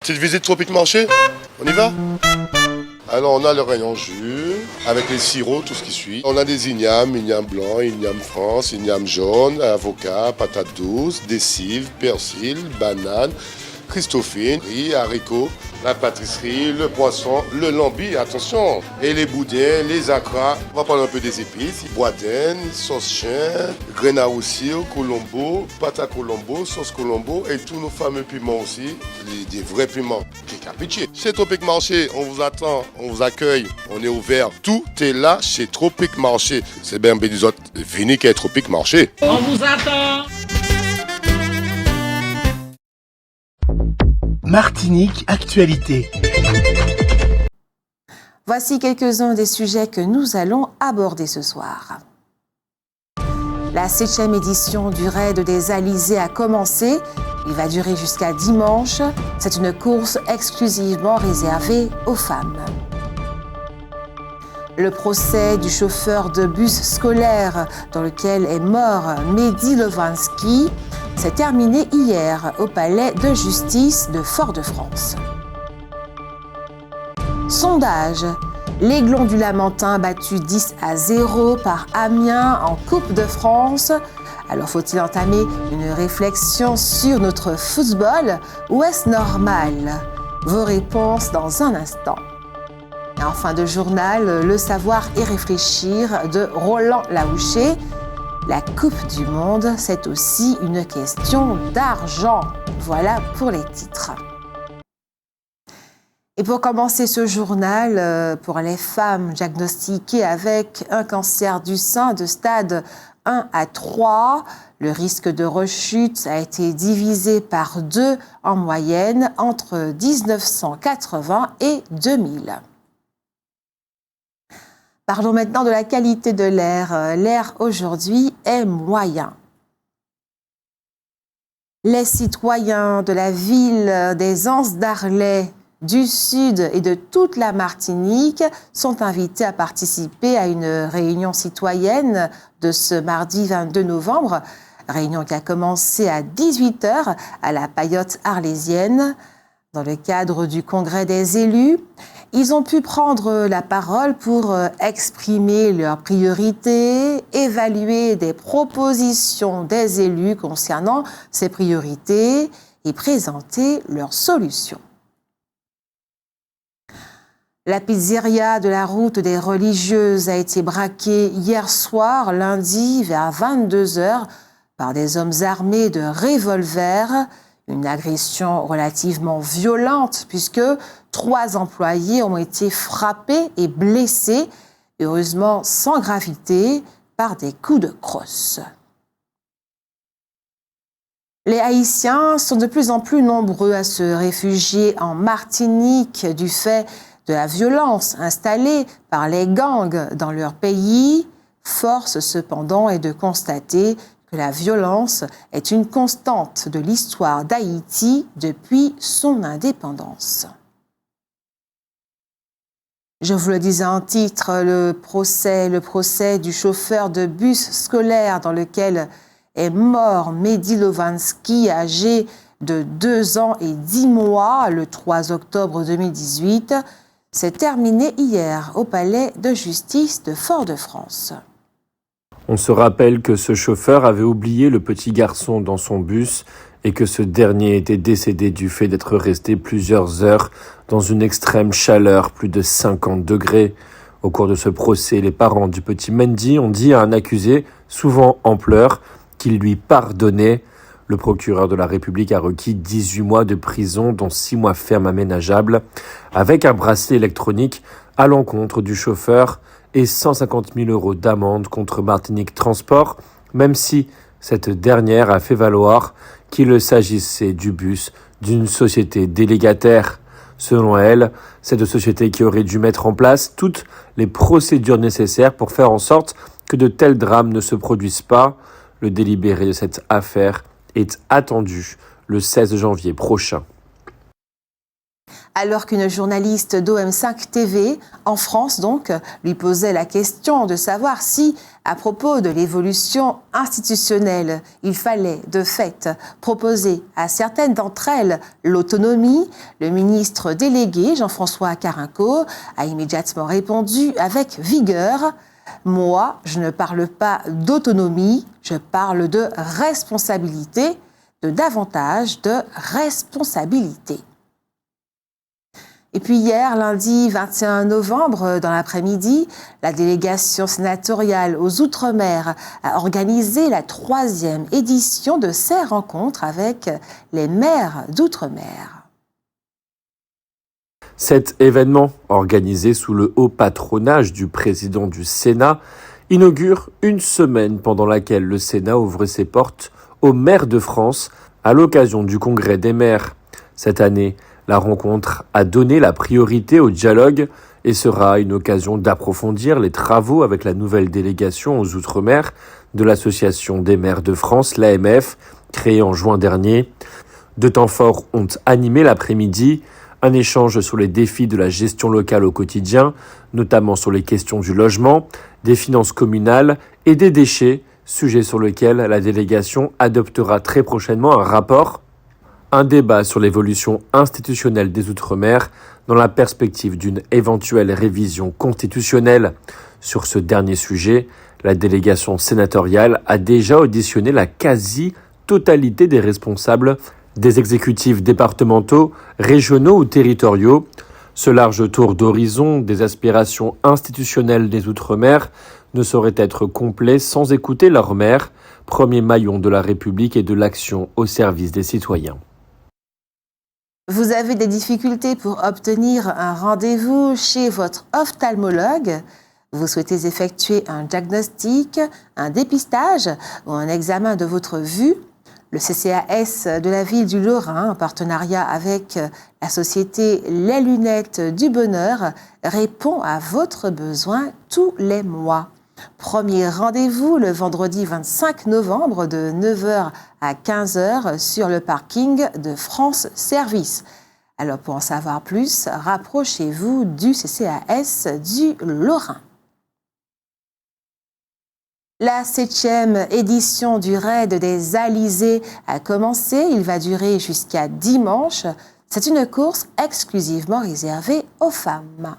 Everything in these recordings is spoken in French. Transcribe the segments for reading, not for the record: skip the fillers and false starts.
Petite visite Tropic Marché, on y va? Alors on a le rayon jus, avec les sirops, tout ce qui suit. On a des ignames blanc, igname France, igname jaune, avocat, patates douces, des cives, persil, bananes, christophine, riz, haricots, la pâtisserie, le poisson, le lambi, attention, et les boudins, les acras. On va prendre un peu des épices, boudin, sauce chien, graines à roussir, colombo, pâte à colombo, sauce colombo et tous nos fameux piments aussi, des vrais piments. Pitié. Chez Tropic Marché, on vous attend, on vous accueille, on est ouvert. Tout est là chez Tropic Marché. C'est bien des autres, venez qu'à Tropic Marché. On vous attend. Martinique Actualité. Voici quelques-uns des sujets que nous allons aborder ce soir. La 7e édition du Raid des Alizés a commencé. Il va durer jusqu'à dimanche. C'est une course exclusivement réservée aux femmes. Le procès du chauffeur de bus scolaire dans lequel est mort Mehdi Lovanski s'est terminé hier au palais de justice de Fort-de-France. Sondage. L'Aiglon du Lamentin battu 10-0 par Amiens en Coupe de France. Alors faut-il entamer une réflexion sur notre football ou est-ce normal? Vos réponses dans un instant. Et en fin de journal, le savoir et réfléchir de Roland Laouché. La Coupe du Monde, c'est aussi une question d'argent. Voilà pour les titres. Et pour commencer ce journal, pour les femmes diagnostiquées avec un cancer du sein de stade 1 à 3, le risque de rechute a été divisé par 2 en moyenne entre 1980 et 2000. Parlons maintenant de la qualité de l'air. L'air aujourd'hui est moyen. Les citoyens de la ville des Anses d'Arlet, du Sud et de toute la Martinique sont invités à participer à une réunion citoyenne de ce mardi 22 novembre. Réunion qui a commencé à 18h à la Paillote arlésienne. Dans le cadre du congrès des élus, ils ont pu prendre la parole pour exprimer leurs priorités, évaluer des propositions des élus concernant ces priorités et présenter leurs solutions. La pizzeria de la route des religieuses a été braquée hier soir, lundi, vers 22h, par des hommes armés de revolvers. Une agression relativement violente puisque 3 employés ont été frappés et blessés, heureusement sans gravité, par des coups de crosse. Les Haïtiens sont de plus en plus nombreux à se réfugier en Martinique du fait de la violence installée par les gangs dans leur pays. Force cependant est de constater que la violence est une constante de l'histoire d'Haïti depuis son indépendance. Je vous le disais en titre, le procès du chauffeur de bus scolaire dans lequel est mort Mehdi Lovanski, âgé de 2 ans et 10 mois, le 3 octobre 2018, s'est terminé hier au palais de justice de Fort-de-France. On se rappelle que ce chauffeur avait oublié le petit garçon dans son bus et que ce dernier était décédé du fait d'être resté plusieurs heures dans une extrême chaleur, plus de 50 degrés. Au cours de ce procès, les parents du petit Mendy ont dit à un accusé, souvent en pleurs, qu'il lui pardonnait. Le procureur de la République a requis 18 mois de prison, dont 6 mois ferme aménageable, avec un bracelet électronique à l'encontre du chauffeur et 150 000 € d'amende contre Martinique Transport, même si cette dernière a fait valoir qu'il s'agissait du bus d'une société délégataire. Selon elle, cette société qui aurait dû mettre en place toutes les procédures nécessaires pour faire en sorte que de tels drames ne se produisent pas. Le délibéré de cette affaire est attendu le 16 janvier prochain. Alors qu'une journaliste d'OM5 TV, en France donc, lui posait la question de savoir si, à propos de l'évolution institutionnelle, il fallait de fait proposer à certaines d'entre elles l'autonomie, le ministre délégué Jean-François Carenco a immédiatement répondu avec vigueur « Moi, je ne parle pas d'autonomie, je parle de responsabilité, de davantage de responsabilité ». Et puis hier, lundi 21 novembre, dans l'après-midi, la délégation sénatoriale aux Outre-mer a organisé la 3e édition de ces rencontres avec les maires d'Outre-mer. Cet événement, organisé sous le haut patronage du président du Sénat, inaugure une semaine pendant laquelle le Sénat ouvre ses portes aux maires de France à l'occasion du Congrès des maires. Cette année, la rencontre a donné la priorité au dialogue et sera une occasion d'approfondir les travaux avec la nouvelle délégation aux Outre-mer de l'Association des maires de France, l'AMF, créée en juin dernier. Deux temps forts ont animé l'après-midi, un échange sur les défis de la gestion locale au quotidien, notamment sur les questions du logement, des finances communales et des déchets, sujet sur lequel la délégation adoptera très prochainement un rapport. Un débat sur l'évolution institutionnelle des Outre-mer dans la perspective d'une éventuelle révision constitutionnelle. Sur ce dernier sujet, la délégation sénatoriale a déjà auditionné la quasi-totalité des responsables des exécutifs départementaux, régionaux ou territoriaux. Ce large tour d'horizon des aspirations institutionnelles des Outre-mer ne saurait être complet sans écouter leur maire, premier maillon de la République et de l'action au service des citoyens. Vous avez des difficultés pour obtenir un rendez-vous chez votre ophtalmologue? Vous souhaitez effectuer un diagnostic, un dépistage ou un examen de votre vue? Le CCAS de la ville du Lorrain, en partenariat avec la société Les Lunettes du Bonheur, répond à votre besoin tous les mois. Premier rendez-vous le vendredi 25 novembre de 9h à 15h sur le parking de France Service. Alors pour en savoir plus, rapprochez-vous du CCAS du Lorrain. La 7e édition du Raid des Alizés a commencé. Il va durer jusqu'à dimanche. C'est une course exclusivement réservée aux femmes.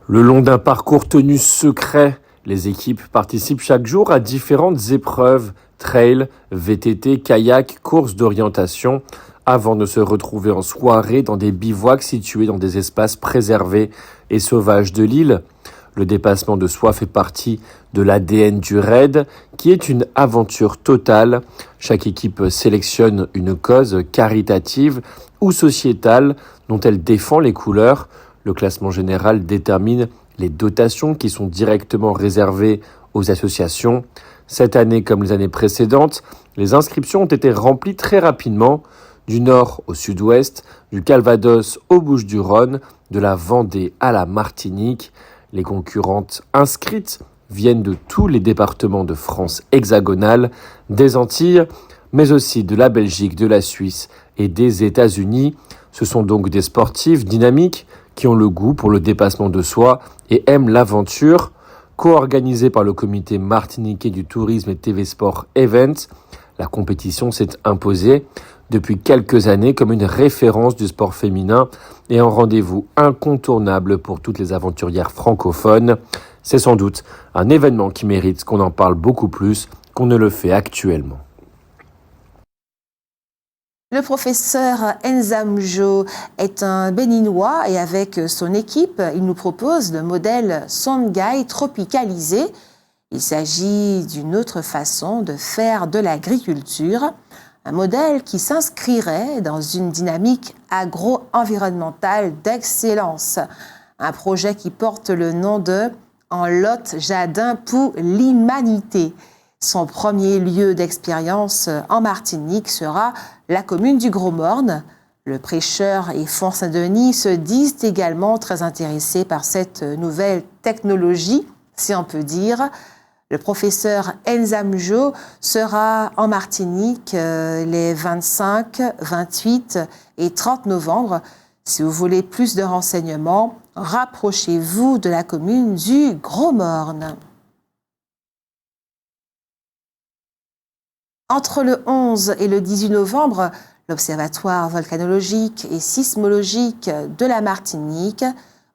Le long d'un parcours tenu secret, les équipes participent chaque jour à différentes épreuves, trail, VTT, kayak, courses d'orientation, avant de se retrouver en soirée dans des bivouacs situés dans des espaces préservés et sauvages de l'île. Le dépassement de soi fait partie de l'ADN du raid, qui est une aventure totale. Chaque équipe sélectionne une cause caritative ou sociétale dont elle défend les couleurs. Le classement général détermine les dotations qui sont directement réservées aux associations. Cette année, comme les années précédentes, les inscriptions ont été remplies très rapidement, du nord au sud-ouest, du Calvados aux Bouches-du-Rhône, de la Vendée à la Martinique. Les concurrentes inscrites viennent de tous les départements de France hexagonale, des Antilles, mais aussi de la Belgique, de la Suisse et des États-Unis. Ce sont donc des sportifs dynamiques qui ont le goût pour le dépassement de soi et aiment l'aventure. Co-organisée par le comité martiniquais du tourisme et TV Sport Events, la compétition s'est imposée depuis quelques années comme une référence du sport féminin et un rendez-vous incontournable pour toutes les aventurières francophones. C'est sans doute un événement qui mérite qu'on en parle beaucoup plus qu'on ne le fait actuellement. Le professeur Enzamjo est un Béninois et avec son équipe, il nous propose le modèle Songhai tropicalisé. Il s'agit d'une autre façon de faire de l'agriculture, un modèle qui s'inscrirait dans une dynamique agro-environnementale d'excellence. Un projet qui porte le nom de « En Lot Jardin pour l'Humanité ». Son premier lieu d'expérience en Martinique sera la commune du Gros-Morne. Le prêcheur et Font-Saint-Denis se disent également très intéressés par cette nouvelle technologie, si on peut dire. Le professeur Enzamjo sera en Martinique les 25, 28 et 30 novembre Si vous voulez plus de renseignements, rapprochez-vous de la commune du Gros-Morne. Entre le 11 et le 18 novembre, l'Observatoire volcanologique et sismologique de la Martinique,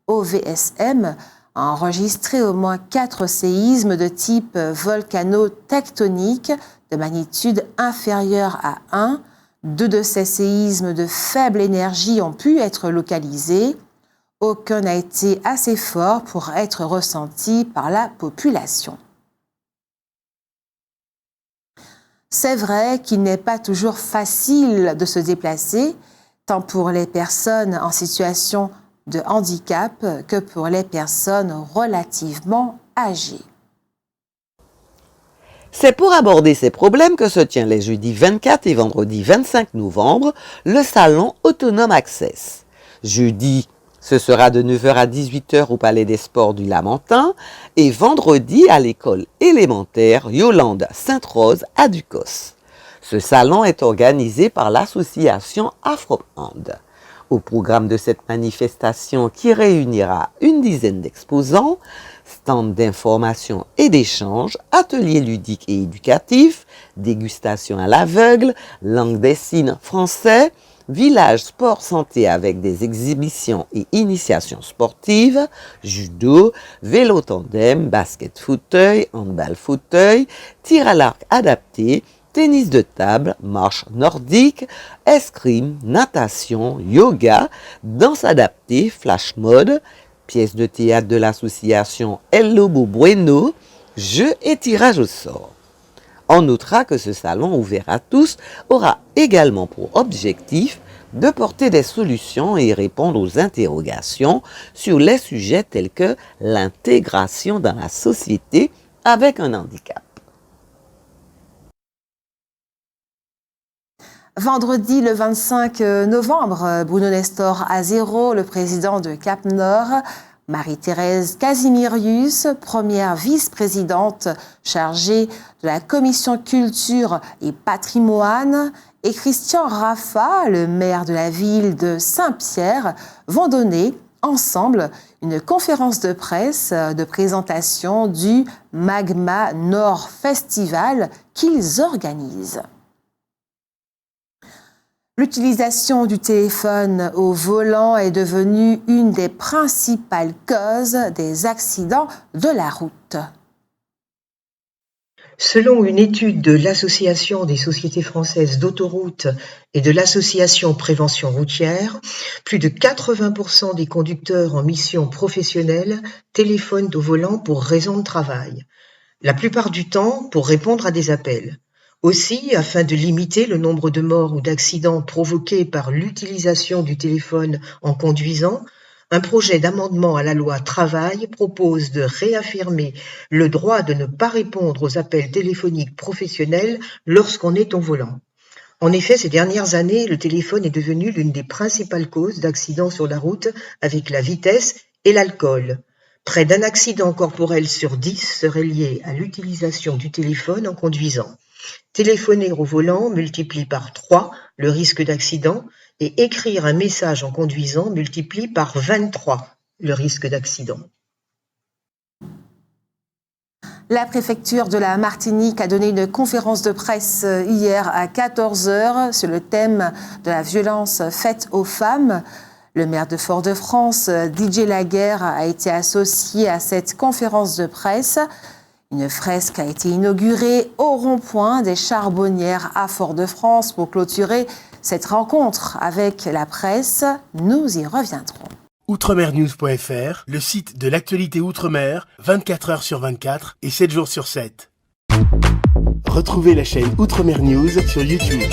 OVSM, a enregistré au moins 4 séismes de type volcano-tectonique de magnitude inférieure à 1. 2 de ces séismes de faible énergie ont pu être localisés. Aucun n'a été assez fort pour être ressenti par la population. C'est vrai qu'il n'est pas toujours facile de se déplacer, tant pour les personnes en situation de handicap que pour les personnes relativement âgées. C'est pour aborder ces problèmes que se tient les jeudis 24 et vendredi 25 novembre le salon Autonome Access. Jeudi, ce sera de 9h à 18h au Palais des Sports du Lamentin et vendredi à l'école élémentaire Yolande Sainte-Rose à Ducos. Ce salon est organisé par l'association Afro-Hand. Au programme de cette manifestation qui réunira une dizaine d'exposants, stands d'information et d'échange, ateliers ludiques et éducatifs, dégustation à l'aveugle, langue des signes français, village sport santé avec des exhibitions et initiations sportives, judo, vélo tandem, basket fauteuil, handball fauteuil, tir à l'arc adapté, tennis de table, marche nordique, escrime, natation, yoga, danse adaptée, flash mode, pièces de théâtre de l'association El Lobo Bueno, jeux et tirage au sort. On notera que ce salon ouvert à tous aura également pour objectif de porter des solutions et répondre aux interrogations sur les sujets tels que l'intégration dans la société avec un handicap. Vendredi le 25 novembre, Bruno Nestor Azero, le président de Cap Nord, Marie-Thérèse Casimirius, première vice-présidente chargée de la commission culture et patrimoine, et Christian Raffa, le maire de la ville de Saint-Pierre, vont donner ensemble une conférence de presse de présentation du Magma Nord Festival qu'ils organisent. L'utilisation du téléphone au volant est devenue une des principales causes des accidents de la route. Selon une étude de l'Association des sociétés françaises d'autoroutes et de l'Association Prévention routière, plus de 80% des conducteurs en mission professionnelle téléphonent au volant pour raison de travail. La plupart du temps pour répondre à des appels. Aussi, afin de limiter le nombre de morts ou d'accidents provoqués par l'utilisation du téléphone en conduisant, un projet d'amendement à la loi Travail propose de réaffirmer le droit de ne pas répondre aux appels téléphoniques professionnels lorsqu'on est au volant. En effet, ces dernières années, le téléphone est devenu l'une des principales causes d'accidents sur la route avec la vitesse et l'alcool. Près d'un accident corporel sur 10 serait lié à l'utilisation du téléphone en conduisant. Téléphoner au volant multiplie par 3 le risque d'accident et écrire un message en conduisant multiplie par 23 le risque d'accident. La préfecture de la Martinique a donné une conférence de presse hier à 14h sur le thème de la violence faite aux femmes. Le maire de Fort-de-France, Didier Laguerre, a été associé à cette conférence de presse. Une fresque a été inaugurée au rond-point des Charbonnières à Fort-de-France pour clôturer cette rencontre avec la presse. Nous y reviendrons. Outremernews.fr, le site de l'actualité Outre-mer, 24 heures sur 24 et 7 jours sur 7. Retrouvez la chaîne Outremer News sur YouTube.